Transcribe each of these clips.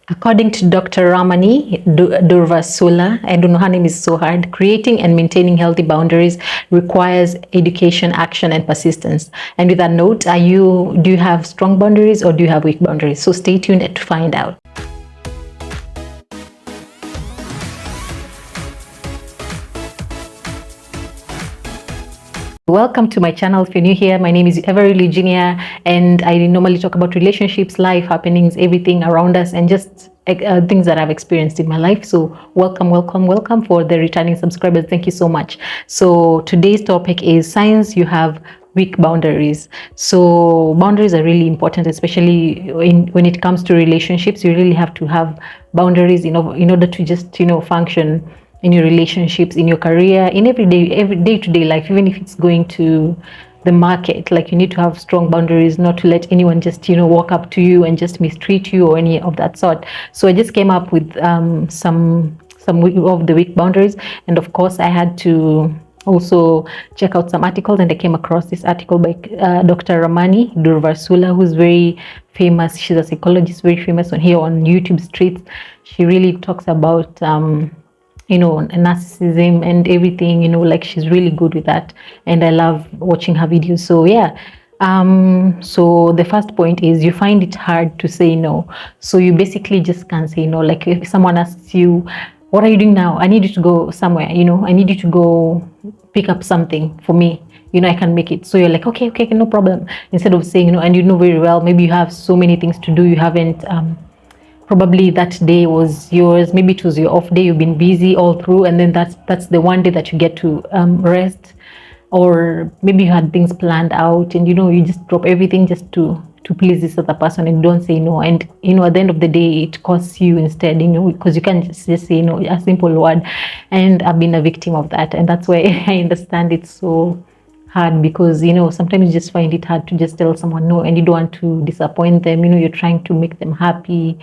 According to Dr. Ramani Durvasula, I don't know, her name is so hard, creating and maintaining healthy boundaries requires education, action, and persistence. And with that note, do you have strong boundaries or do you have weak boundaries? So stay tuned to find out. Welcome to my channel. If you're new here, my name is Eugenia, and I normally talk about relationships, life happenings, everything around us, and just things that I've experienced in my life. So welcome for the returning subscribers. Thank you so much. So today's topic is signs you have weak boundaries. So boundaries are really important, especially when it comes to relationships. You really have to have boundaries in order to just function in your relationships, in your career, in every day-to-day life, even if it's going to the market. Like, you need to have strong boundaries, not to let anyone just walk up to you and just mistreat you or any of that sort. So I just came up with some of the weak boundaries, and of course I had to also check out some articles, and I came across this article by Dr. Ramani Durvasula, who's very famous. She's a psychologist, very famous on YouTube streets. She really talks about narcissism and everything, like she's really good with that, and I love watching her videos. So yeah, so the first point is you find it hard to say no. So you basically just can't say no. Like, if someone asks you, what are you doing now? I need you to go somewhere, I need you to go pick up something for me, I can make it. So you're like, okay, no problem, instead of saying no. And very well, maybe you have so many things to do, you haven't probably that day was yours, maybe it was your off day, you've been busy all through, and then that's the one day that you get to rest. Or maybe you had things planned out, and you just drop everything just to please this other person, and don't say no. And at the end of the day, it costs you instead, because you can't just say no, a simple word. And I've been a victim of that, and that's why I understand it's so hard, because sometimes you just find it hard to just tell someone no, and you don't want to disappoint them. You're trying to make them happy.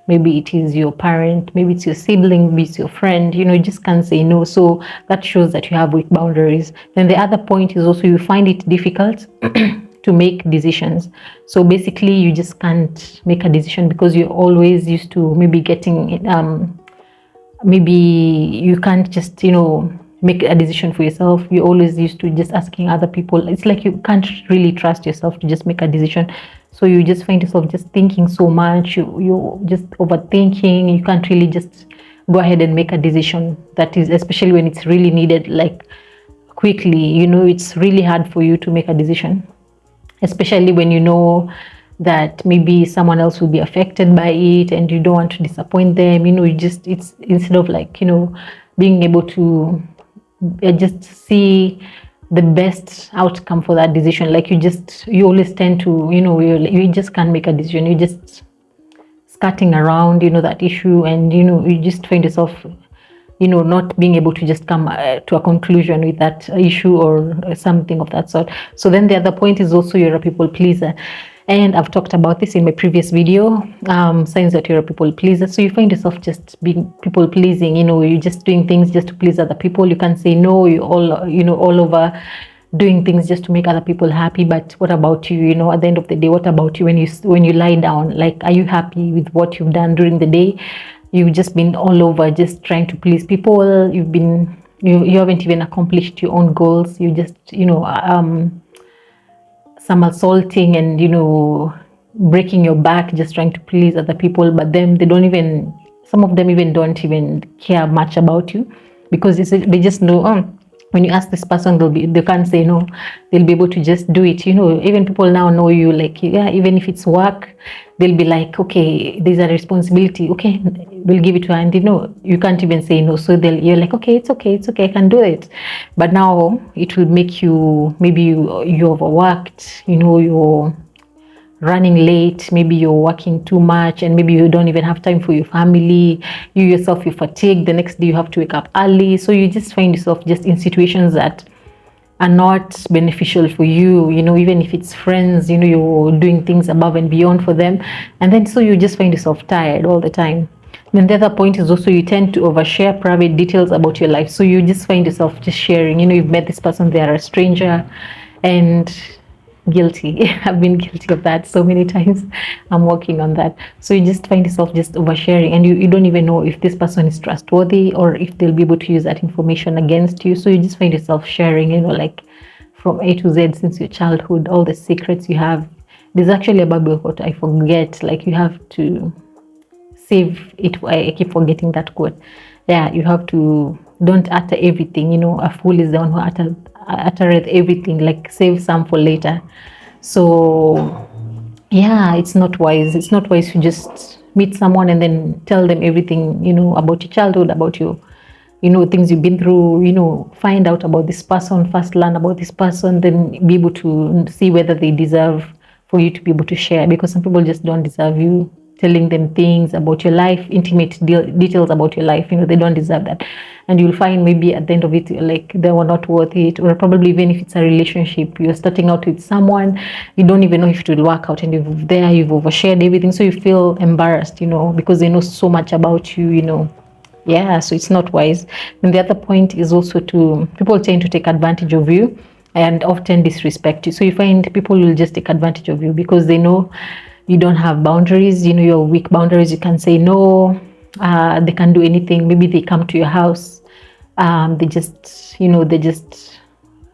Maybe it is your parent, maybe it's your sibling, maybe it's your friend, you just can't say no. So that shows that you have weak boundaries. Then the other point is also you find it difficult to make decisions. So basically you just can't make a decision because you're always used to maybe getting, maybe you can't just, make a decision for yourself. You're always used to just asking other people. It's like you can't really trust yourself to just make a decision. So you just find yourself just thinking so much, you're just overthinking. You can't really just go ahead and make a decision, that is, especially when it's really needed, like quickly. It's really hard for you to make a decision, especially when you know that maybe someone else will be affected by it, and you don't want to disappoint them. It's instead of like, being able to just see the best outcome for that decision, like you always tend to, you just can't make a decision. You're just skirting around, that issue, and you just find yourself, not being able to just come to a conclusion with that issue or something of that sort. So then the other point is also you're a people pleaser. And I've talked about this in my previous video, signs that you're a people pleaser. So you find yourself just being people pleasing, you're just doing things just to please other people. You can't say no, you're all over doing things just to make other people happy. But what about you? At the end of the day, what about you when you lie down? Like, are you happy with what you've done during the day? You've just been all over just trying to please people. You haven't even accomplished your own goals. You just, somersaulting and breaking your back just trying to please other people. But then some of them even don't even care much about you, because they just know, when you ask this person, they can't say no. They'll be able to just do it. Even people now know you, like, yeah, even if it's work, they'll be like, okay, there's a responsibility, okay, we'll give it to her. And you can't even say no. So you're like, okay, it's okay, I can do it. But now it will make you, maybe you're overworked, you're running late, maybe you're working too much, and maybe you don't even have time for your family. You yourself, you're fatigued. The next day you have to wake up early. So you just find yourself just in situations that are not beneficial for you, even if it's friends, you're doing things above and beyond for them. And then so you just find yourself tired all the time. Then the other point is also you tend to overshare private details about your life. So you just find yourself just sharing, you've met this person, they are a stranger, and guilty. I've been guilty of that so many times. I'm working on that. So you just find yourself just oversharing, and you don't even know if this person is trustworthy or if they'll be able to use that information against you. So you just find yourself sharing, like from A to Z since your childhood, all the secrets you have. There's actually a Bible quote I forget, like you have to save it. I keep forgetting that quote. Yeah, you have to don't utter everything. A fool is the one who uttereth everything. Like save some for later. So yeah, it's not wise. It's not wise to just meet someone and then tell them everything. About your childhood, about your things you've been through. Find out about this person first, learn about this person, then be able to see whether they deserve for you to be able to share, because some people just don't deserve you telling them things about your life, intimate details about your life. They don't deserve that. And you'll find maybe at the end of it, like they were not worth it. Or probably even if it's a relationship, you're starting out with someone, you don't even know if it will work out, and you've overshared everything, so you feel embarrassed, because they know so much about you. Yeah, so it's not wise. And the other point is also to people tend to take advantage of you and often disrespect you. So you find people will just take advantage of you because they know you don't have boundaries. Your weak boundaries. You can say no. They can do anything. Maybe they come to your house. They just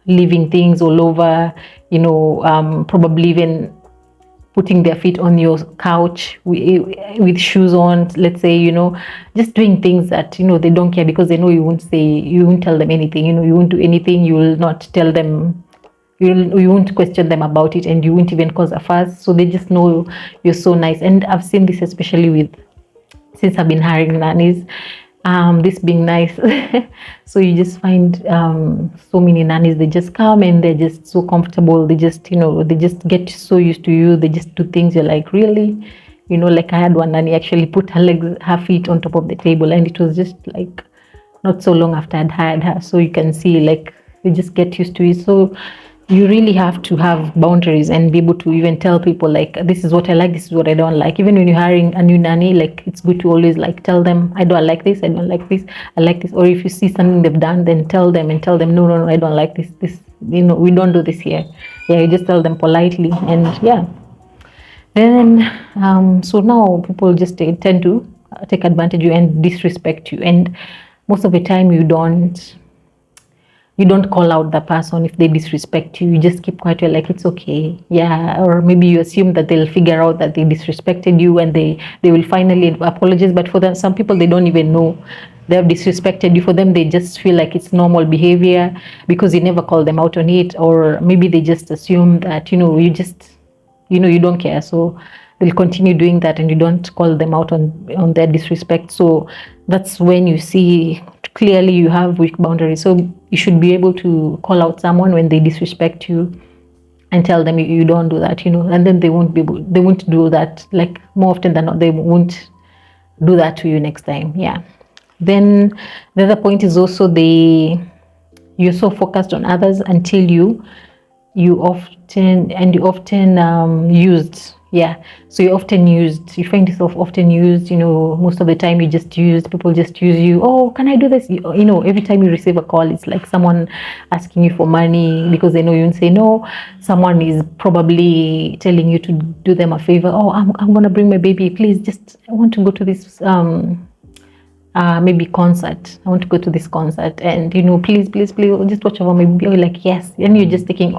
leaving things all over. Probably even putting their feet on your couch with shoes on, let's say, just doing things that, they don't care, because they know you won't tell them anything, you won't do anything, you will not tell them, you won't question them about it, and you won't even cause a fuss. So they just know you're so nice. And I've seen this especially since I've been hiring nannies, this being nice. So you just find so many nannies, they just come and they're just so comfortable. They just, they just get so used to you. They just do things. You're like, really? Like I had one nanny actually put her feet on top of the table, and it was just like not so long after I'd hired her. So you can see, like, they just get used to it. So you really have to have boundaries and be able to even tell people, like, this is what I like, this is what I don't like. Even when you're hiring a new nanny, like, it's good to always like tell them, I don't like this, I don't like this, I like this. Or if you see something they've done, then tell them, no, I don't like this, we don't do this here. Yeah, you just tell them politely. And yeah, then so now people just tend to take advantage of you and disrespect you. And most of the time you don't call out the person if they disrespect you. You just keep quiet. You're like, it's okay. Yeah. Or maybe you assume that they'll figure out that they disrespected you, and they will finally apologize. But for them, some people, they don't even know they have disrespected you. For them, they just feel like it's normal behavior because you never call them out on it. Or maybe they just assume that, you don't care. So they'll continue doing that, and you don't call them out on their disrespect. So that's when you see clearly you have weak boundaries. So you should be able to call out someone when they disrespect you and tell them you don't do that, and then they won't do that. Like, more often than not, they won't do that to you next time. Yeah. Then the other point is also you're so focused on others until you often used. Yeah, so you find yourself often used. Most of the time you just used. People just use you. Oh, can I do this? Every time you receive a call, it's like someone asking you for money because they know you won't say no. Someone is probably telling you to do them a favor. Oh, I'm gonna bring my baby, please, just I want to go to this maybe concert. I want to go to this concert, and please just watch over my baby. You're like, yes. And you're just taking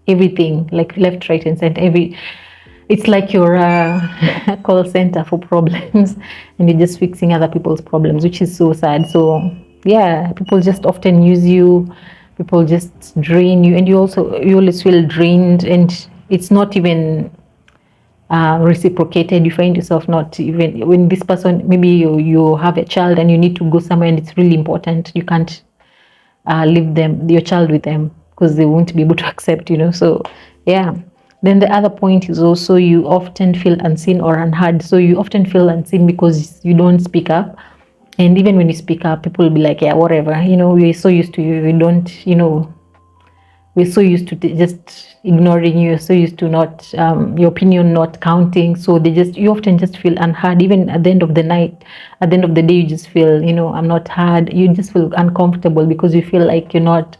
everything, like left, right, and center. It's like you're a call center for problems, and you're just fixing other people's problems, which is so sad. So yeah, people just often use you. People just drain you, and you always feel drained, and it's not even reciprocated. You find yourself not even, when this person, maybe you have a child and you need to go somewhere and it's really important, you can't leave your child with them because they won't be able to accept. So yeah. Then the other point is also you often feel unseen or unheard. So you often feel unseen because you don't speak up. And even when you speak up, people will be like, yeah, whatever. We're so used to you. We're so used to just ignoring you. So used to not, your opinion not counting. So you often just feel unheard. Even at the end of the night, at the end of the day, you just feel, I'm not heard. You just feel uncomfortable because you feel like you're not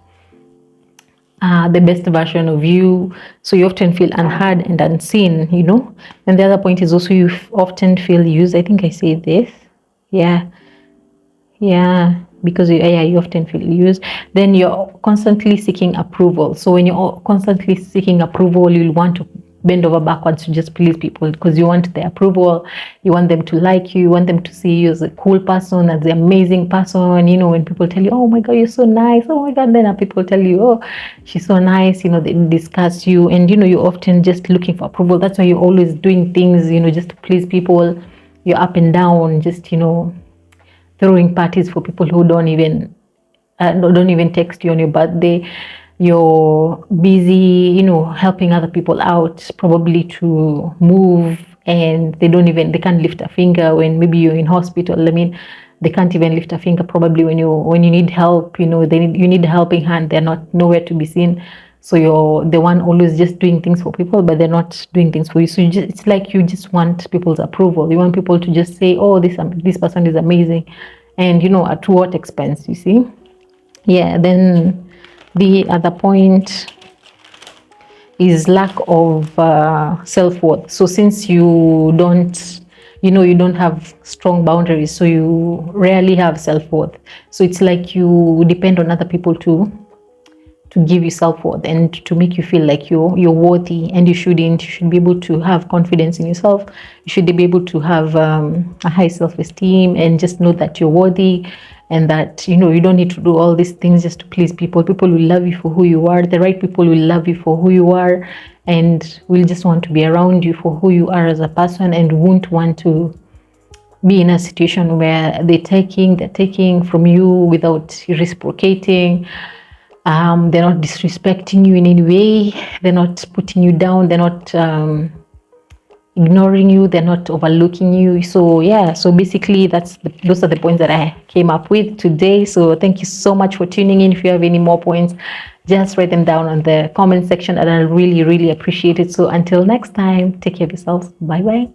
the best version of you. So you often feel unheard and unseen, you know. And the other point is also you often feel used. I think I say this. Yeah. Yeah, because you often feel used. Then you're constantly seeking approval. So when you're constantly seeking approval, you'll want to bend over backwards to just please people because you want their approval. You want them to like you. You want them to see you as a cool person, as an amazing person. You know, when people tell you, "Oh my God, you're so nice," oh my God, then people tell you, "Oh, she's so nice." You know, they discuss you, and you know, you're often just looking for approval. That's why you're always doing things, you know, just to please people. You're up and down, just throwing parties for people who don't even text you on your birthday. You're busy, helping other people out, probably to move, and they can't lift a finger when maybe you're in hospital. I mean, they can't even lift a finger probably when you need help. You need a helping hand. They're not nowhere to be seen. So you're the one always just doing things for people, but they're not doing things for you. So it's like you just want people's approval. You want people to just say, "Oh, this person is amazing," and at what expense? You see? Yeah. Then the other point is lack of self-worth. So since you don't have strong boundaries, so you rarely have self-worth. So it's like you depend on other people to give you self-worth and to make you feel like you're worthy, and you should be able to have confidence in yourself. You should be able to have a high self-esteem and just know that you're worthy, and that you don't need to do all these things just to please people. People will love you for who you are. The right people will love you for who you are, and will just want to be around you for who you are as a person, and won't want to be in a situation where they're taking from you without reciprocating. They're not disrespecting you in any way. They're not putting you down. They're not ignoring you. They're not overlooking you. So yeah, so basically those are the points that I came up with today. So thank you so much for tuning in. If you have any more points, just write them down on the comment section, and I'll really, really appreciate it. So until next time, take care of yourselves. Bye bye.